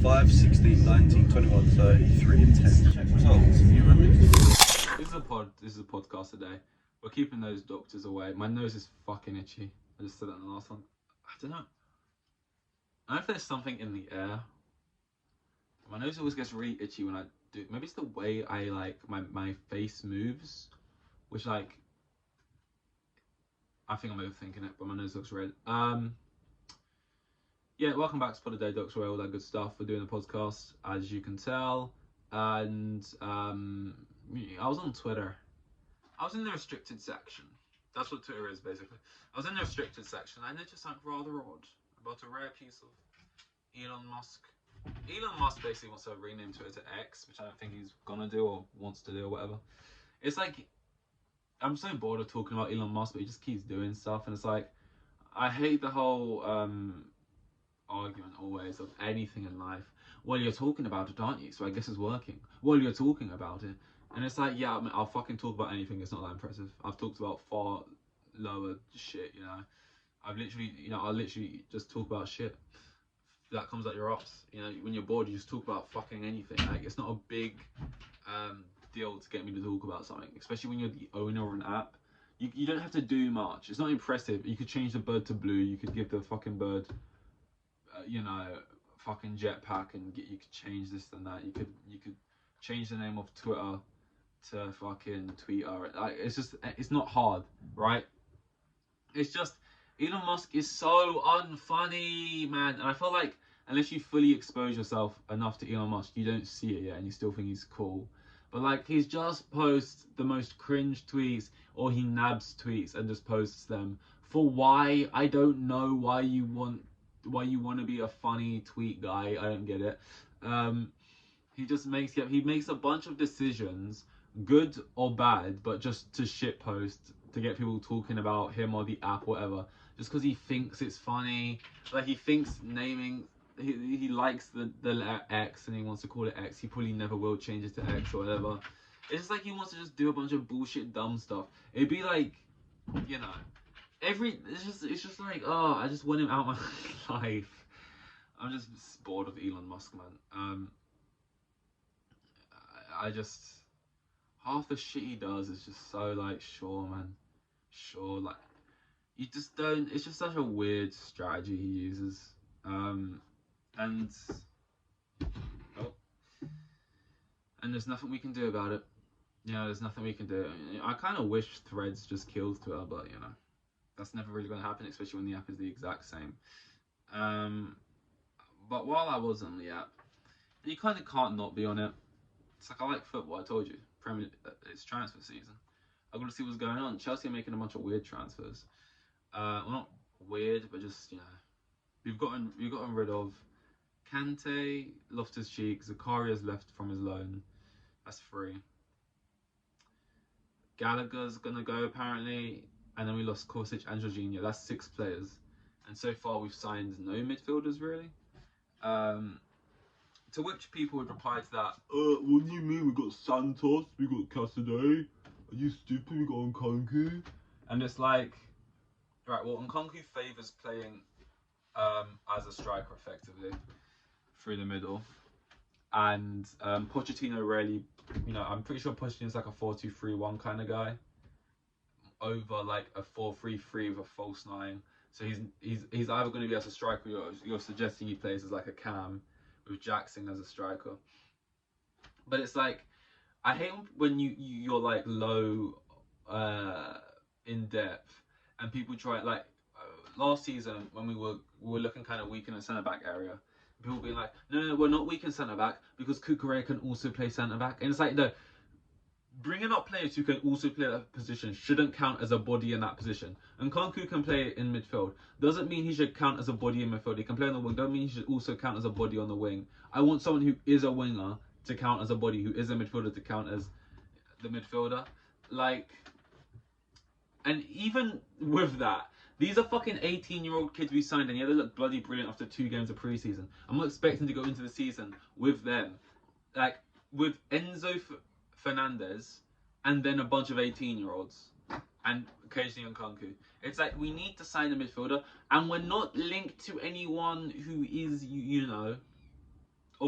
5, 16, 19, 21, 30, 3 and 10. Check results. You remember? This is a podcast today. We're keeping those doctors away. My nose is fucking itchy. I just said that in the last one. I don't know. I don't know if there's something in the air. My nose always gets really itchy when I do. Maybe it's the way I like my face moves, which like I think I'm overthinking it, but my nose looks red. Yeah, welcome back to For the Day, Doctor Ray, all that good stuff. We're doing a podcast, as you can tell, and I was on Twitter. I was in the restricted section. That's what Twitter is, basically. I was in the restricted section. I noticed something rather odd about a rare piece of Elon Musk. Elon Musk basically wants to rename Twitter to X, which I don't think he's gonna do or wants to do or whatever. It's like, I'm so bored of talking about Elon Musk, but he just keeps doing stuff, and it's like, I hate the whole argument always of anything in life. Well, you're talking about it, aren't you? So I guess it's working. Well, you're talking about it. And it's like, yeah, I mean, I'll fucking talk about anything. It's not that impressive. I've talked about far lower shit, you know. I'll literally just talk about shit that comes out your ass. You know, when you're bored, you just talk about fucking anything. Like, it's not a big deal to get me to talk about something, especially when you're the owner of an app. You don't have to do much. It's not impressive. You could change the bird to blue. You could give the fucking bird, fucking jetpack, and you could change this and that. You could change the name of Twitter to fucking Twitter. Like, it's not hard, right? It's just Elon Musk is so unfunny, man. And I feel like unless you fully expose yourself enough to Elon Musk, you don't see it yet, and you still think he's cool. But like, he's just posts the most cringe tweets, or he nabs tweets and just posts them for why. I don't know why you want to be a funny tweet guy. I don't get it. He makes a bunch of decisions, good or bad, but just to shitpost, to get people talking about him or the app, whatever, just because he thinks it's funny. Like, he thinks he likes the letter X and he wants to call it X. He probably never will change it to X or whatever. It's just like he wants to just do a bunch of bullshit dumb stuff. It'd be like, you know, it's just like, oh, I just want him out of my life. I'm just bored of Elon Musk, man. I just, half the shit he does is just so like, sure, man, sure, like, you just don't. It's just such a weird strategy he uses, and there's nothing we can do about it. You know, there's nothing we can do. I kind of wish Threads just kills Twitter, but you know, that's never really going to happen, especially when the app is the exact same. But while I was on the app, you kind of can't not be on it. It's like, I like football. I told you, it's transfer season. I'm gonna see what's going on. Chelsea are making a bunch of weird transfers. Well, not weird, but just, you know, we've gotten rid of Kante, Loftus-Cheek, Zakaria's left from his loan. That's free. Gallagher's gonna go apparently, and then we lost Kostic and Jorginho. That's 6 players, and so far we've signed no midfielders really. To which people would reply to that, what do you mean we got Santos, we got Casadei, are you stupid, we got Nkunku? And it's like, right, well, Nkunku favours playing as a striker effectively through the middle, and Pochettino rarely, you know, I'm pretty sure Pochettino's like a 4-2-3-1 kind of guy over like a 4-3-3 with a false 9. So he's either going to be as a striker, you're suggesting he plays as like a cam with Jackson as a striker. But it's like, I hate when you're like low in depth, and people try, like, last season when we were looking kind of weak in the centre back area, people being like, no, we're not weak in centre back because Cucurella can also play centre back. And it's like, no, bringing up players who can also play that position shouldn't count as a body in that position. And Nkunku can play in midfield. Doesn't mean he should count as a body in midfield. He can play on the wing. Don't mean he should also count as a body on the wing. I want someone who is a winger to count as a body, who is a midfielder to count as the midfielder. Like, and even with that, these are fucking 18-year-old kids we signed, and yeah, they look bloody brilliant after 2 games of pre-season. I'm not expecting to go into the season with them. Like, with Enzo Fernandez, and then a bunch of 18-year-olds, and occasionally Nkunku. It's like, we need to sign a midfielder, and we're not linked to anyone who is, you know,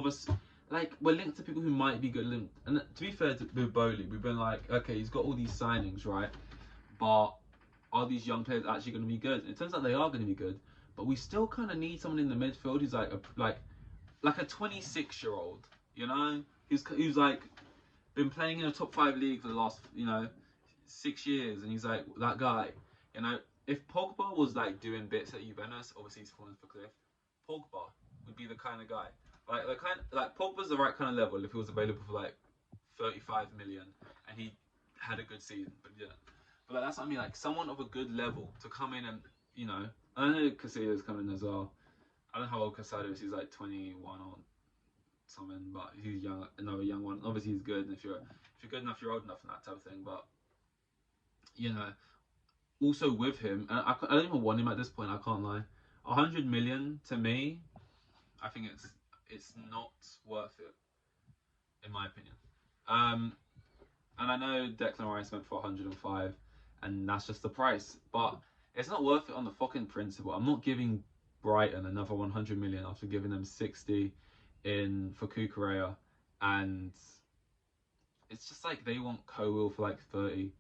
of us. Like, we're linked to people who might be good. And to be fair with Bowley, we've been like, okay, he's got all these signings, right? But are these young players actually going to be good? It turns out they are going to be good. But we still kind of need someone in the midfield who's like a 26-year-old, you know, who's like been playing in a top 5 league for the last 6 years, and he's like that guy, you know. If Pogba was like doing bits at Juventus, obviously he's fallen off a cliff. Pogba would be the kind of guy, like Pogba's the right kind of level if he was available for like 35 million and he had a good season, but yeah. But like, that's what I mean, like someone of a good level to come in and, you know, I know Casillas coming in as well. I don't know how old Casado is. He's like 21 or something, but he's young, another young one. Obviously, he's good. And if you're good enough, you're old enough, and that type of thing. But you know, also with him, and I don't even want him at this point. I can't lie. 100 million to me, I think it's not worth it, in my opinion. And I know Declan Rice went for 105, and that's just the price. But it's not worth it on the fucking principle. I'm not giving Brighton another 100 million after giving them 60 for Cucurella, and it's just like they want Colwill for like 30,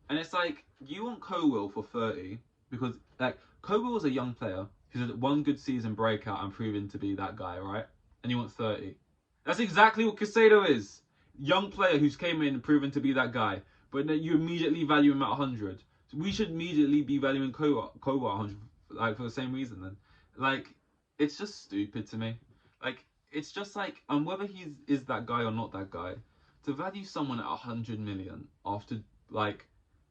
and it's like you want Colwill for 30 because like Colwill is a young player who's had one good season breakout and proven to be that guy, right? And you want 30. That's exactly what Caicedo is. Young player who's came in and proven to be that guy, but then you immediately value him at 100. So we should immediately be valuing Colwill 100, like for the same reason then. Like, it's just stupid to me. Like, it's just like, and whether he is that guy or not that guy, to value someone at 100 million after, like,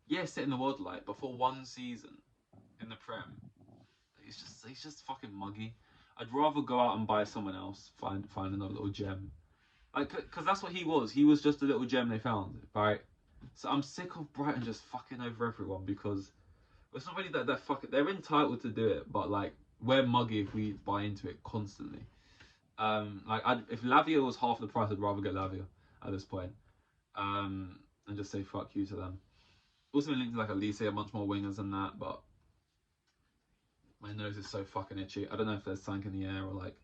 yeah, setting the world light, but for one season in the Prem, he's just fucking muggy. I'd rather go out and buy someone else, find another little gem. Like, because that's what he was. He was just a little gem they found, right? So I'm sick of Brighton just fucking over everyone because it's not really that they're fucking. They're entitled to do it, but like we're muggy if we buy into it constantly. If Lavia was half the price, I'd rather get Lavia at this point, and just say fuck you to them. Also been linked to like Elise, a bunch more wingers than that, but my nose is so fucking itchy. I don't know if there's something in the air or like.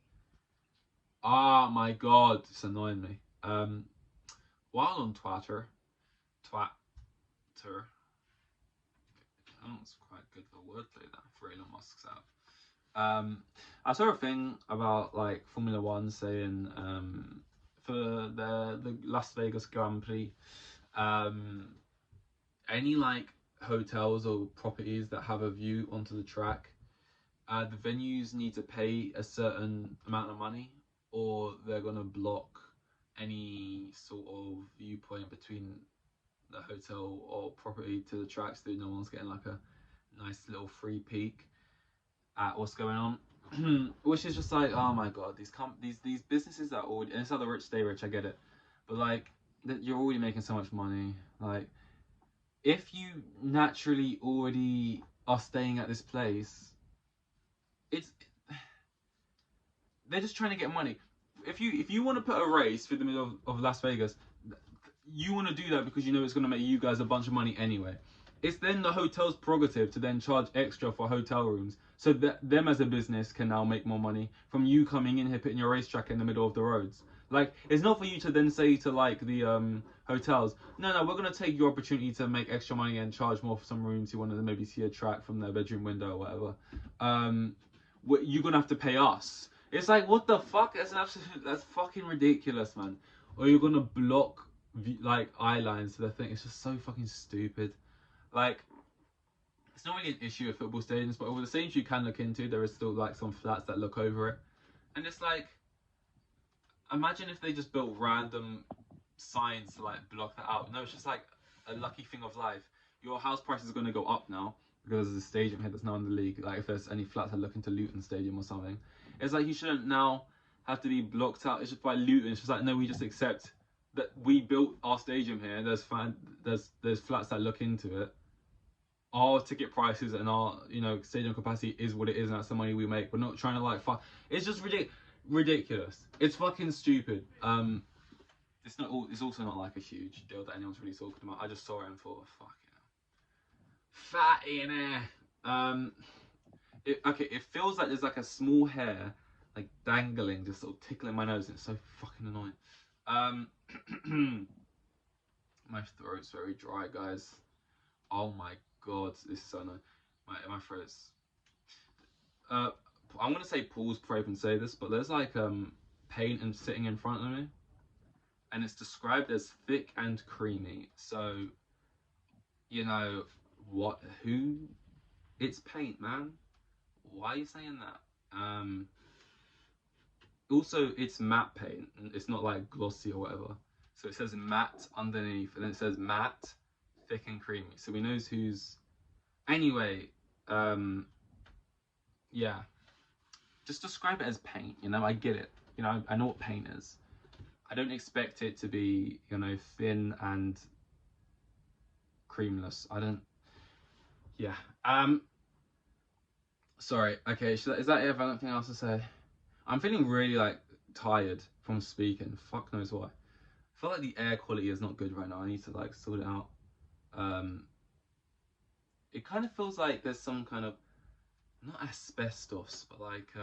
Ah, my god, it's annoying me. While on Twitter, I don't know, it's quite good for wordplay that for Elon Musk's app. I saw a thing about like Formula One saying for the Las Vegas Grand Prix, any like hotels or properties that have a view onto the track, the venues need to pay a certain amount of money, or they're gonna block any sort of viewpoint between the hotel or property to the tracks, so no one's getting like a nice little free peek at what's going on. Which is just like, oh my god, these businesses that already, and it's how the rich stay rich, I get it, but like you're already making so much money. Like if you naturally already are staying at this place, they're just trying to get money. If you want to put a race through the middle of Las Vegas, you want to do that because you know it's going to make you guys a bunch of money anyway. It's then the hotel's prerogative to then charge extra for hotel rooms, so that them as a business can now make more money from you coming in here putting your racetrack in the middle of the roads. Like, it's not for you to then say to like the hotels, no, we're going to take your opportunity to make extra money and charge more for some rooms who want to maybe see a track from their bedroom window or whatever. You're going to have to pay us. It's like, what the fuck? That's fucking ridiculous, man. Or you're gonna block like eye lines to the thing. It's just so fucking stupid. Like, it's not really an issue with football stadiums, but with the stadiums you can look into, there is still like some flats that look over it, and it's like, imagine if they just built random signs to like block that out. No, it's just like a lucky thing of life. Your house price is gonna go up now because there's a stadium here that's now in the league. Like if there's any flats that look into Luton Stadium or something. It's like you shouldn't now have to be blocked out. It's just by Luton. It's just like, no, we just accept that we built our stadium here. There's flats that look into it. Our ticket prices and our stadium capacity is what it is, and that's the money we make. We're not trying to like fuck. It's just ridiculous. It's fucking stupid. It's also not like a huge deal that anyone's really talking about. I just saw it and thought, fuck yeah, fat in there. It feels like there's like a small hair like dangling, just sort of tickling my nose, and it's so fucking annoying. My throat's very dry, guys. Oh my god, this is so annoying. My throat's. I'm gonna say pause before I even say this, but there's like paint and sitting in front of me, and it's described as thick and creamy. So, you know what? Who? It's paint, man. Why are you saying that? Also, it's matte paint. It's not like glossy or whatever. So it says matte underneath, and then it says matte, thick and creamy. So we knows who's. Anyway, yeah. Just describe it as paint. You know, I get it. You know, I know what paint is. I don't expect it to be, you know, thin and creamless. I don't. Yeah. Sorry. Okay. Is that it? I have anything else to say. I'm feeling really like tired from speaking. Fuck knows why. I feel like the air quality is not good right now. I need to like sort it out. It kind of feels like there's some kind of, not asbestos, but like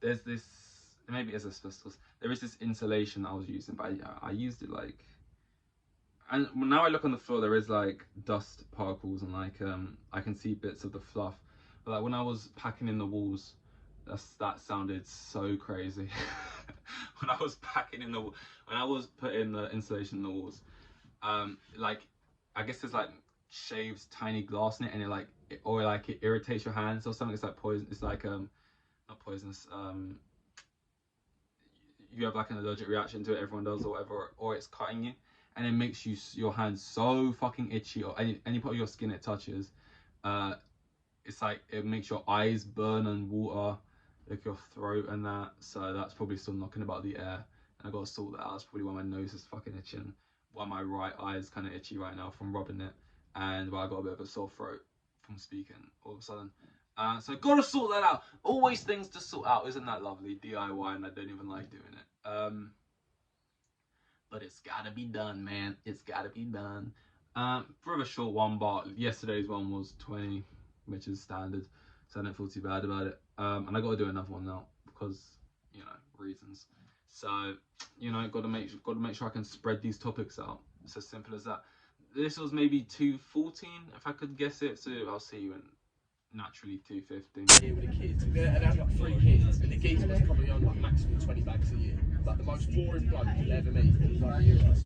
there's this, maybe it's asbestos. There is this insulation I was using, but I used it like, and now I look on the floor, there is like dust particles, and like I can see bits of the fluff. But like when I was packing in the walls, that sounded so crazy. When I was putting the insulation in the walls, like I guess there's like shaves tiny glass in it, and it irritates your hands or something. It's like poison. It's like not poisonous. You have like an allergic reaction to it. Everyone does, or whatever, or it's cutting you, and it makes your hands so fucking itchy, or any part of your skin it touches. It's like it makes your eyes burn and water, like your throat and that. So that's probably still knocking about the air, and I gotta sort that out. That's probably why my nose is fucking itching, why my right eye is kind of itchy right now from rubbing it, and why I got a bit of a sore throat from speaking all of a sudden. So gotta sort that out. Always things to sort out. Isn't that lovely? DIY, and I don't even like doing it. But it's gotta be done, man. It's gotta be done. For a short one, but yesterday's one was 20, which is standard, so I don't feel too bad about it. And I gotta do another one now because, you know, reasons. So, you know, gotta make sure I can spread these topics out. It's as simple as that. This was maybe 214 if I could guess it. So I'll see you in naturally 215. Here with the kids, and they had like 3 kids, and the geezer was probably on like maximum 20 bags a year. Like the most boring bloke you'll ever meet in like the US.